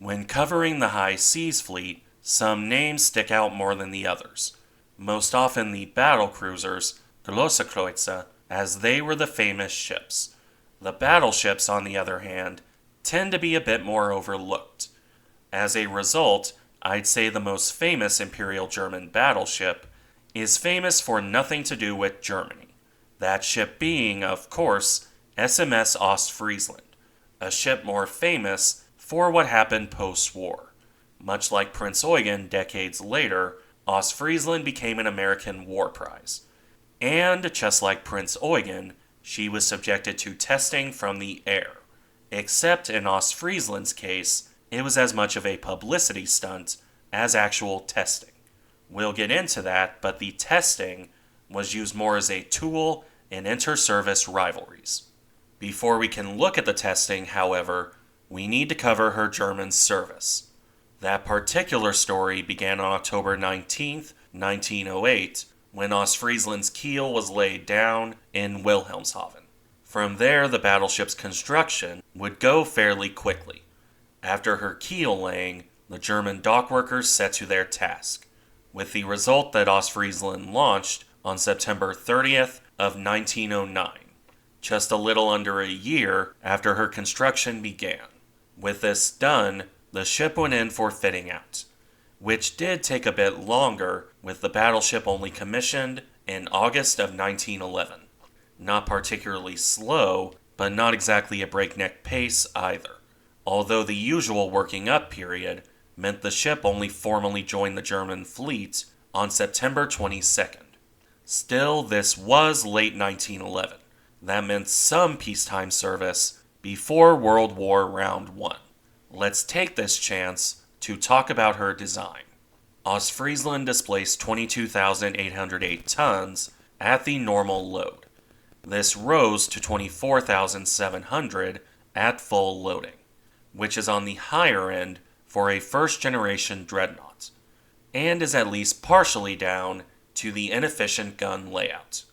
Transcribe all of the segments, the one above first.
When covering the high seas fleet, some names stick out more than the others. Most often the battle cruisers, Große, as they were the famous ships. The battleships, on the other hand, tend to be a bit more overlooked. As a result, I'd say the most famous Imperial German battleship is famous for nothing to do with Germany. That ship being, of course, SMS Ostfriesland, a ship more famous for what happened post-war. Much like Prince Eugen decades later, Ostfriesland became an American war prize. And just like Prince Eugen, she was subjected to testing from the air. Except in Ostfriesland's case, it was as much of a publicity stunt as actual testing. We'll get into that, but the testing was used more as a tool in inter-service rivalries. Before we can look at the testing, however, we need to cover her German service. That particular story began on October 19th, 1908, when Ostfriesland's keel was laid down in Wilhelmshaven. From there, the battleship's construction would go fairly quickly. After her keel laying, the German dockworkers set to their task, with the result that Ostfriesland launched on September 30th of 1909, just a little under a year after her construction began. With this done, the ship went in for fitting out, which did take a bit longer, with the battleship only commissioned in August of 1911. Not particularly slow, but not exactly a breakneck pace either, although the usual working up period meant the ship only formally joined the German fleet on September 22nd. Still, this was late 1911. That meant some peacetime service before World War Round 1. Let's take this chance to talk about her design. Ostfriesland displaced 22,808 tons at the normal load. This rose to 24,700 at full loading, which is on the higher end for a first-generation dreadnought, and is at least partially down to the inefficient gun layout.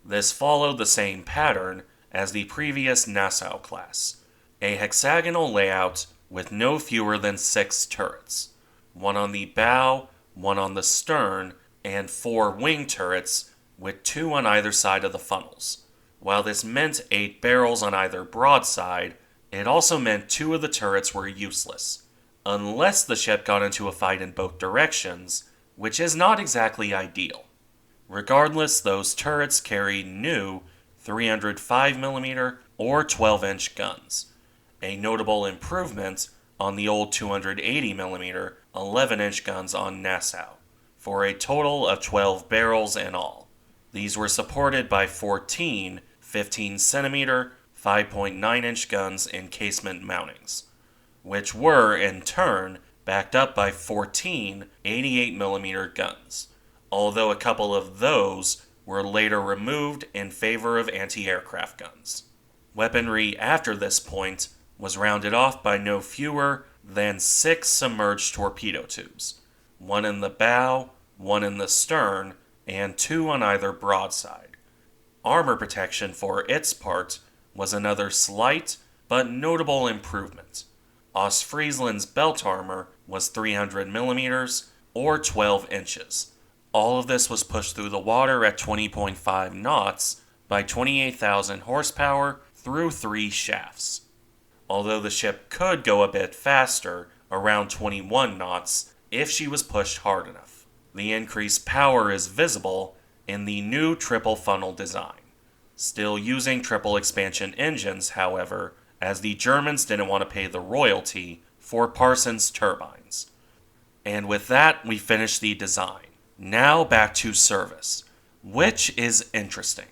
This followed the same pattern as the previous Nassau class, a hexagonal layout with no fewer than 6 turrets, one on the bow, one on the stern, and 4 wing turrets with 2 on either side of the funnels. While this meant 8 barrels on either broadside, it also meant 2 of the turrets were useless, unless the ship got into a fight in both directions, which is not exactly ideal. Regardless, those turrets carried new 305mm or 12-inch guns, a notable improvement on the old 280mm 11-inch guns on Nassau, for a total of 12 barrels in all. These were supported by 14 15cm 5.9-inch guns in casement mountings, which were, in turn, backed up by 14 88mm guns, although a couple of those were later removed in favor of anti-aircraft guns. Weaponry after this point was rounded off by no fewer than 6 submerged torpedo tubes, 1 in the bow, 1 in the stern, and 2 on either broadside. Armor protection, for its part, was another slight but notable improvement. Ostfriesland's belt armor was 300mm or 12 inches. All of this was pushed through the water at 20.5 knots by 28,000 horsepower through 3 shafts. Although the ship could go a bit faster, around 21 knots, if she was pushed hard enough. The increased power is visible in the new triple funnel design. Still using triple expansion engines, however, as the Germans didn't want to pay the royalty for Parsons turbines. And with that, we finish the design. Now back to service, which is interesting.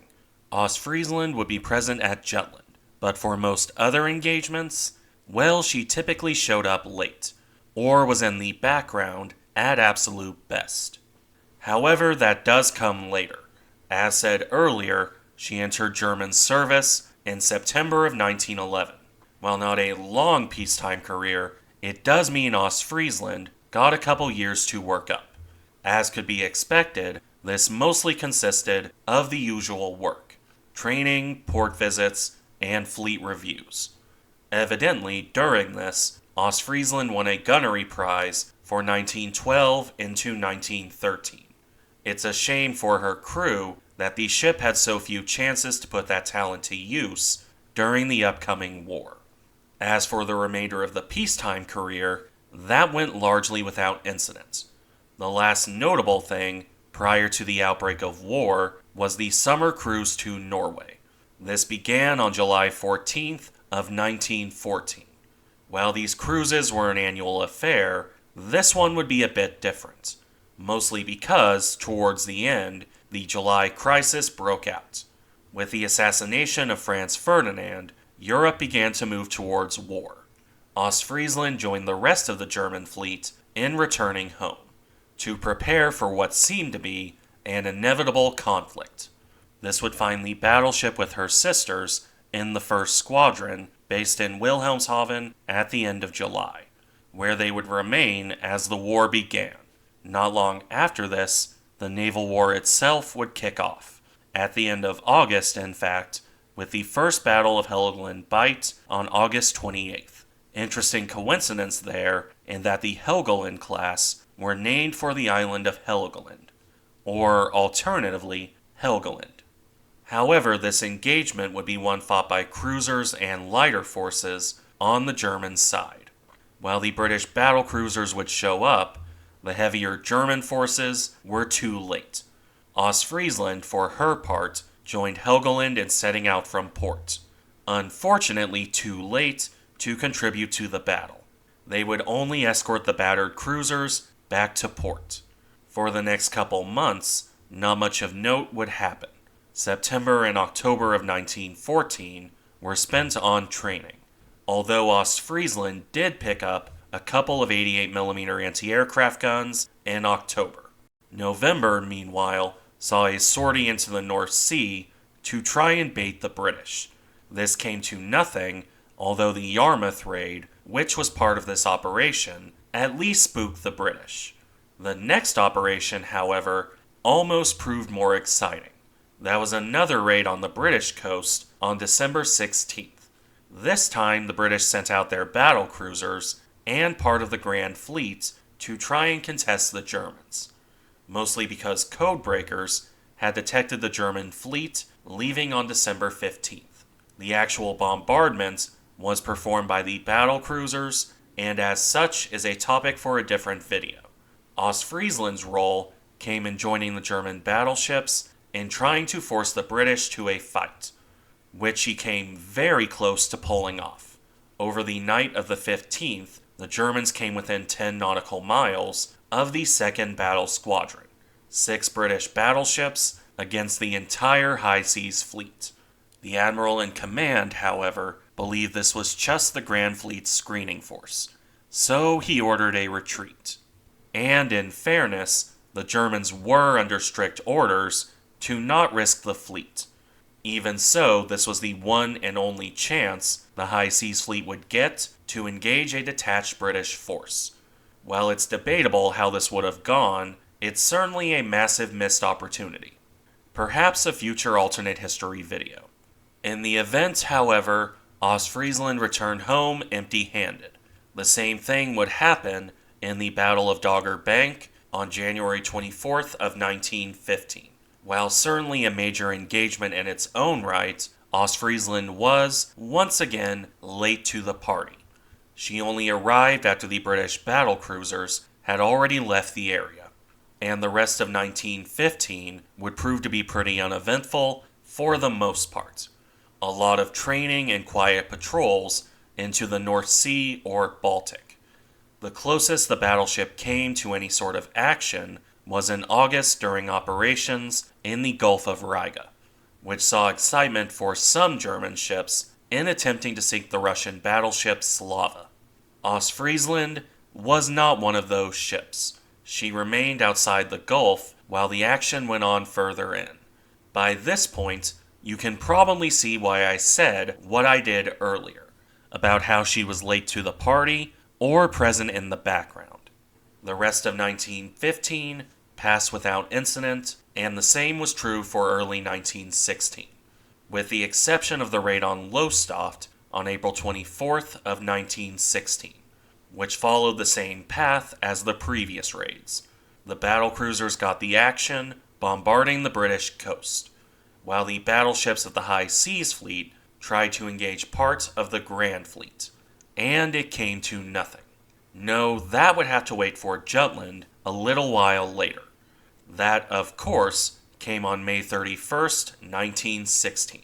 Ostfriesland would be present at Jutland, but for most other engagements, well, she typically showed up late, or was in the background at absolute best. However, that does come later. As said earlier, she entered German service in September of 1911. While not a long peacetime career, it does mean Ostfriesland got a couple years to work up. As could be expected, this mostly consisted of the usual work: training, port visits, and fleet reviews. Evidently, during this, Ostfriesland won a gunnery prize for 1912 into 1913. It's a shame for her crew that the ship had so few chances to put that talent to use during the upcoming war. As for the remainder of the peacetime career, that went largely without incident. The last notable thing prior to the outbreak of war was the summer cruise to Norway. This began on July 14th of 1914. While these cruises were an annual affair, this one would be a bit different, mostly because, towards the end, the July crisis broke out. With the assassination of Franz Ferdinand, Europe began to move towards war. Ostfriesland joined the rest of the German fleet in returning home, to prepare for what seemed to be an inevitable conflict. This would find the battleship with her sisters in the 1st Squadron, based in Wilhelmshaven at the end of July, where they would remain as the war began. Not long after this, the naval war itself would kick off, at the end of August, in fact, with the First Battle of Helgoland Bight on August 28th. Interesting coincidence there in that the Helgoland class were named for the island of Helgoland, or alternatively, Helgoland. However, this engagement would be one fought by cruisers and lighter forces on the German side. While the British battlecruisers would show up, the heavier German forces were too late. Ostfriesland, for her part, joined Helgoland in setting out from port. Unfortunately, too late to contribute to the battle. They would only escort the battered cruisers back to port. For the next couple months, not much of note would happen. September and October of 1914 were spent on training, although Ostfriesland did pick up a couple of 88mm anti-aircraft guns in October. November, meanwhile, saw a sortie into the North Sea to try and bait the British. This came to nothing, although the Yarmouth raid, which was part of this operation, at least spooked the British. The next operation, however, almost proved more exciting. That was another raid on the British coast on December 16th. This time, the British sent out their battle cruisers and part of the Grand Fleet to try and contest the Germans, mostly because codebreakers had detected the German fleet leaving on December 15th. The actual bombardment was performed by the battle cruisers, and as such is a topic for a different video. Ostfriesland's role came in joining the German battleships and trying to force the British to a fight, which he came very close to pulling off. Over the night of the 15th, the Germans came within 10 nautical miles of the 2nd Battle Squadron, 6 British battleships against the entire high seas fleet. The admiral in command, however, believed this was just the Grand Fleet's screening force, so he ordered a retreat. And in fairness, the Germans were under strict orders to not risk the fleet. Even so, this was the one and only chance the High Seas Fleet would get to engage a detached British force. While it's debatable how this would have gone, it's certainly a massive missed opportunity. Perhaps a future alternate history video. In the event, however, Ostfriesland returned home empty-handed. The same thing would happen in the Battle of Dogger Bank on January 24th of 1915. While certainly a major engagement in its own right, Ostfriesland was, once again, late to the party. She only arrived after the British battlecruisers had already left the area, and the rest of 1915 would prove to be pretty uneventful for the most part. A lot of training and quiet patrols into the North Sea or Baltic. The closest the battleship came to any sort of action was in August during operations in the Gulf of Riga, which saw excitement for some German ships in attempting to sink the Russian battleship Slava. Ostfriesland was not one of those ships. She remained outside the Gulf while the action went on further in. By this point, you can probably see why I said what I did earlier, about how she was late to the party or present in the background. The rest of 1915 passed without incident, and the same was true for early 1916, with the exception of the raid on Lowestoft on April 24th of 1916. which followed the same path as the previous raids. The battlecruisers got the action, bombarding the British coast, while the battleships of the High Seas Fleet tried to engage part of the Grand Fleet. And it came to nothing. No, that would have to wait for Jutland a little while later. That, of course, came on May 31st, 1916.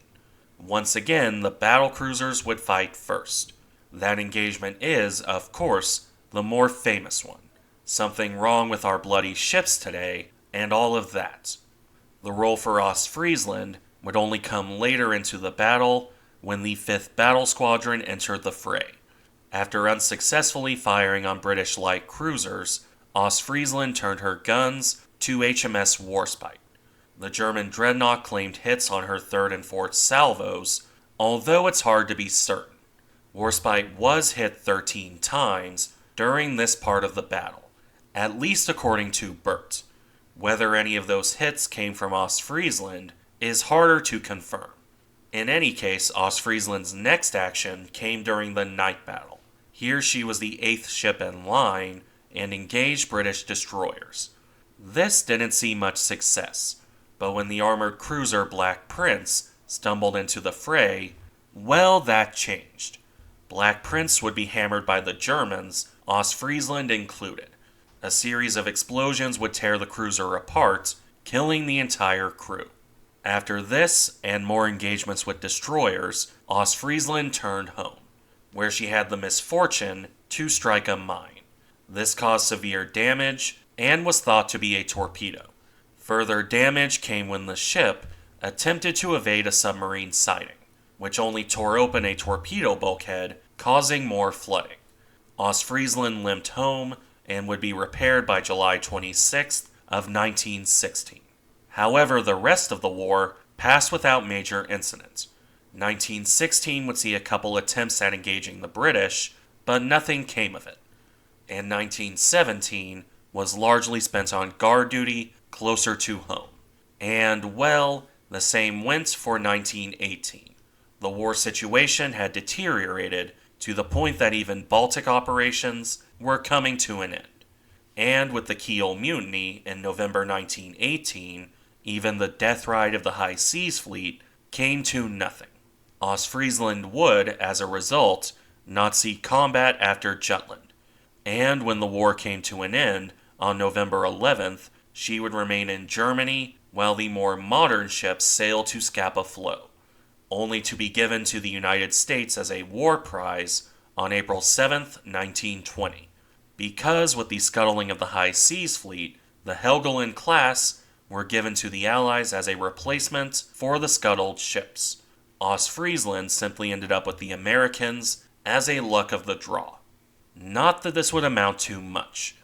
Once again, the battlecruisers would fight first. That engagement is, of course, the more famous one. Something wrong with our bloody ships today, and all of that. The role for Ostfriesland would only come later into the battle when the 5th Battle Squadron entered the fray. After unsuccessfully firing on British light cruisers, Ostfriesland turned her guns to HMS Warspite. The German dreadnought claimed hits on her 3rd and 4th salvos, although it's hard to be certain. Warspite was hit 13 times during this part of the battle, at least according to Burt. Whether any of those hits came from Ostfriesland is harder to confirm. In any case, Ostfriesland's next action came during the night battle. Here she was the 8th ship in line and engaged British destroyers. This didn't see much success, but when the armored cruiser Black Prince stumbled into the fray, well, that changed. Black Prince would be hammered by the Germans, Ostfriesland included. A series of explosions would tear the cruiser apart, killing the entire crew. After this, and more engagements with destroyers, Ostfriesland turned home, where she had the misfortune to strike a mine. This caused severe damage, and was thought to be a torpedo. Further damage came when the ship attempted to evade a submarine sighting, which only tore open a torpedo bulkhead, causing more flooding. Ostfriesland limped home and would be repaired by July 26th of 1916. However, the rest of the war passed without major incident. 1916 would see a couple attempts at engaging the British, but nothing came of it. And 1917 was largely spent on guard duty closer to home. And, well, the same went for 1918. The war situation had deteriorated to the point that even Baltic operations were coming to an end. And with the Kiel Mutiny in November 1918, even the death ride of the High Seas Fleet came to nothing. Ostfriesland would, as a result, not see combat after Jutland. And when the war came to an end, on November 11th, she would remain in Germany while the more modern ships sailed to Scapa Flow, only to be given to the United States as a war prize on April 7th, 1920. Because with the scuttling of the High Seas Fleet, the Helgoland class were given to the Allies as a replacement for the scuttled ships. Ostfriesland simply ended up with the Americans as a luck of the draw. Not that this would amount to much.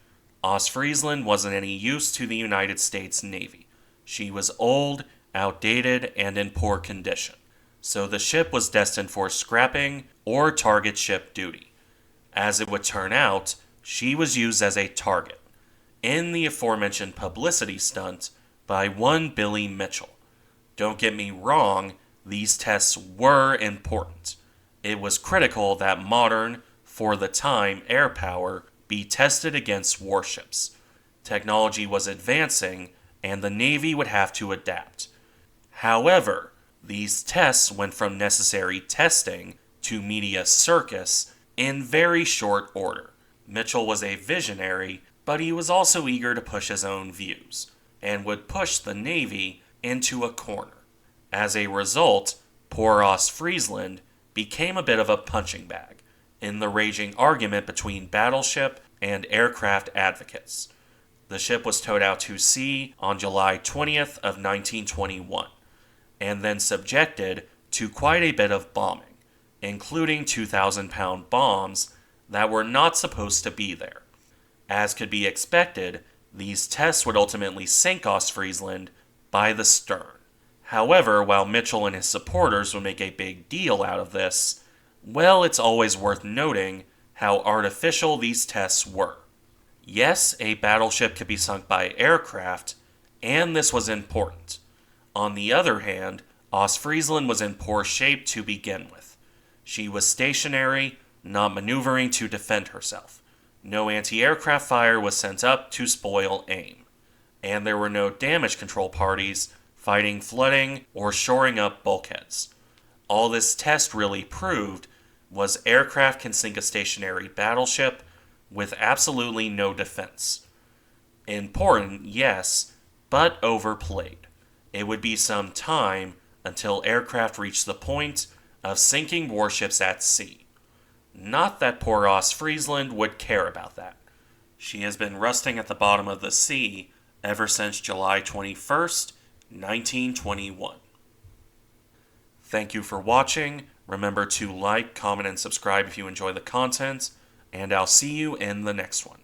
Ostfriesland wasn't any use to the United States Navy. She was old, outdated, and in poor condition, so the ship was destined for scrapping or target ship duty. As it would turn out, she was used as a target, in the aforementioned publicity stunt by one Billy Mitchell. Don't get me wrong, these tests were important. It was critical that modern, for the time, air power be tested against warships. Technology was advancing, and the Navy would have to adapt. However, these tests went from necessary testing to media circus in very short order. Mitchell was a visionary, but he was also eager to push his own views, and would push the Navy into a corner. As a result, poor Ostfriesland became a bit of a punching bag in the raging argument between battleship and aircraft advocates. The ship was towed out to sea on July 20th of 1921, and then subjected to quite a bit of bombing, including 2,000-pound bombs that were not supposed to be there. As could be expected, these tests would ultimately sink Ostfriesland by the stern. However, while Mitchell and his supporters would make a big deal out of this, well, it's always worth noting how artificial these tests were. Yes, a battleship could be sunk by aircraft, and this was important. On the other hand, Ostfriesland was in poor shape to begin with. She was stationary, not maneuvering to defend herself. No anti-aircraft fire was sent up to spoil aim, and there were no damage control parties fighting flooding or shoring up bulkheads. All this test really proved was aircraft can sink a stationary battleship with absolutely no defense. Important, yes, but overplayed. It would be some time until aircraft reached the point of sinking warships at sea. Not that poor Ostfriesland would care about that. She has been rusting at the bottom of the sea ever since July 21st, 1921. Thank you for watching. Remember to like, comment, and subscribe if you enjoy the content, and I'll see you in the next one.